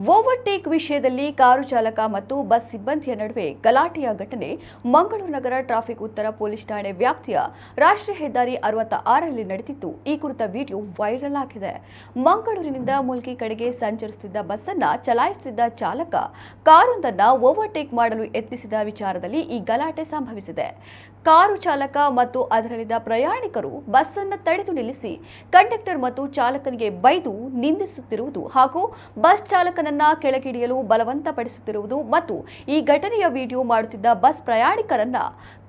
Overtake ವಿಷಯದಲ್ಲಿ car ಚಾಲಕ ಮತ್ತು ಬಸ್ ಸಿಬ್ಬಂದಿಯ ನಡುವೆ ಗಲಾಟೆಯ ಘಟನೆ ಮಂಗಳೂರು ನಗರ ಟ್ರಾಫಿಕ್ ಉತ್ತರ ಪೊಲೀಸ್ ಠಾಣೆ ವ್ಯಾಪ್ತಿಯ ರಾಷ್ಟ್ರೀಯ ಹೆದ್ದಾರಿ 66ರಲ್ಲಿ ನಡೆದಿದ್ದು. ಈ ಕುರಿತ ವಿಡಿಯೋ ವೈರಲ್ ಆಗಿದೆ. ಮಂಗಳೂರಿನಿಂದ ಮುಲ್ಕಿ ಕಡೆಗೆ ಸಂಚರಿಸುತ್ತಿದ್ದ ಬಸ್ ಅನ್ನು ಚಲಾಯಿಸುತ್ತಿದ್ದ ಚಾಲಕ ಕಾರೊಂದನ್ನು ಓವರ್ಟೇಕ್ ಮಾಡಲು ಯತ್ನಿಸಿದ ವಿಚಾರದಲ್ಲಿ ಈ ಗಲಾಟೆ ಸಂಭವಿಸಿದೆ. ಕಾರು ಚಾಲಕ ಮತ್ತು ಅದರಲ್ಲಿದ್ದ ಪ್ರಯಾಣಿಕರು ಬಸ್ ಅನ್ನು ತಡೆದು ನಿಲ್ಲಿಸಿ ಕಂಡಕ್ಟರ್ ಮತ್ತು ಚಾಲಕನಿಗೆ ಬೈದು ನಿಂದಿಸುತ್ತಿರುವುದು ಹಾಗೂ ಬಸ್ ಚಾಲಕನನ್ನ ಕೆಳಗಿಳಿಯಲು ಬಲವಂತಪಡಿಸುತ್ತಿರುವುದು ಮತ್ತು ಈ ಘಟನೆಯ ವಿಡಿಯೋ ಮಾಡುತ್ತಿದ್ದ ಬಸ್ ಪ್ರಯಾಣಿಕರನ್ನ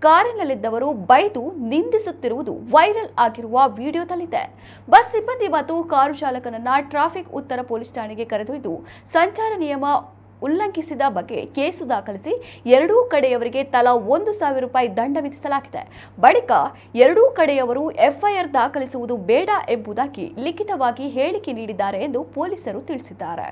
ಕಾರಿನಲ್ಲಿದ್ದವರು ಬೈದು ನಿಂದಿಸುತ್ತಿರುವುದು ವೈರಲ್ ಆಗಿರುವ ವಿಡಿಯೋದಲ್ಲಿದೆ. ಬಸ್ ಸಿಬ್ಬಂದಿ ಮತ್ತು ಕಾರು ಚಾಲಕನನ್ನ ಟ್ರಾಫಿಕ್ ಉತ್ತರ ಪೊಲೀಸ್ ಠಾಣೆಗೆ ಕರೆದೊಯ್ದು ಸಂಚಾರ ನಿಯಮ ಉಲ್ಲಂಘಿಸಿದ ಬಗ್ಗೆ ಕೇಸು ದಾಖಲಿಸಿ ಎರಡೂ ಕಡೆಯವರಿಗೆ ತಲಾ 1,000 ರೂಪಾಯಿ ದಂಡ ವಿಧಿಸಲಾಗಿದೆ. ಬಳಿಕ ಎರಡೂ ಕಡೆಯವರು ಎಫ್ಐಆರ್ ದಾಖಲಿಸುವುದು ಬೇಡ ಎಂಬುದಾಗಿ ಲಿಖಿತವಾಗಿ ಹೇಳಿಕೆ ನೀಡಿದ್ದಾರೆ ಎಂದು ಪೊಲೀಸರು ತಿಳಿಸಿದ್ದಾರೆ.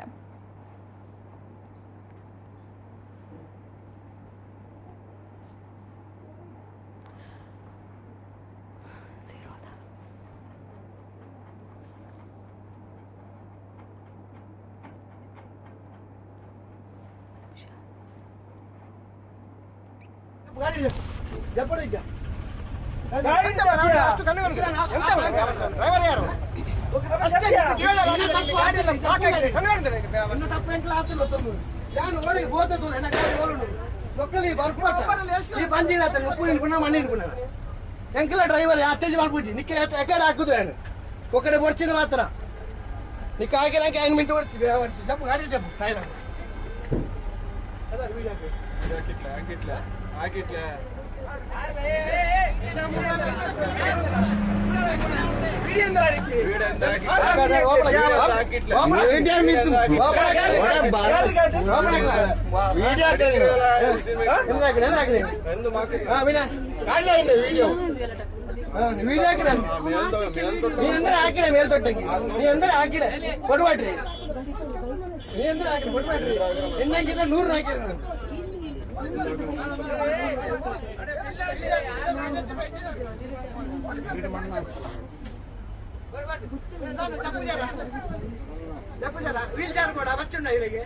ఎంకల డ్రైవర్ అత్యజ ಮಾಡ್ಬಿಟ್ಟು ನಿಕ್ಕೆ ಎಕಡೆ ಹಾಕುದು ಏನು ಒಕಡೆ ಬರ್ಚಿದ ಮಾತ್ರ ನಿಕ್ಕೆ ಹಾಕಿರಂಕ 5 ಮಿನಿಟ್ ಬರ್ಚಿ ಜಪ್ಪ ಗಾಡಿ ಜಪ್ಪ ಕಾಯ್ದ ಅದ ವಿಡಿಯೋ ಹಾಕಿಟ್ಲ ಮೇಲ್ತೊಟ್ಟಂಗಿ ನೀ ಅಂದ್ರೆ ಹಾಕಿಡೆ ಕೊಡ್ಬೇಡ್ರಿ ನೀ ಅಂದ್ರೆ ಹಾಕಿ ಕೊಡ್ಬೇಡ್ರಿ ಇನ್ನಂಗಿದ್ರೆ 100 ಹಾಕಿರಿ ನಾನು వీల్ చైర్ కూడా వచ్చుండ ఇరగే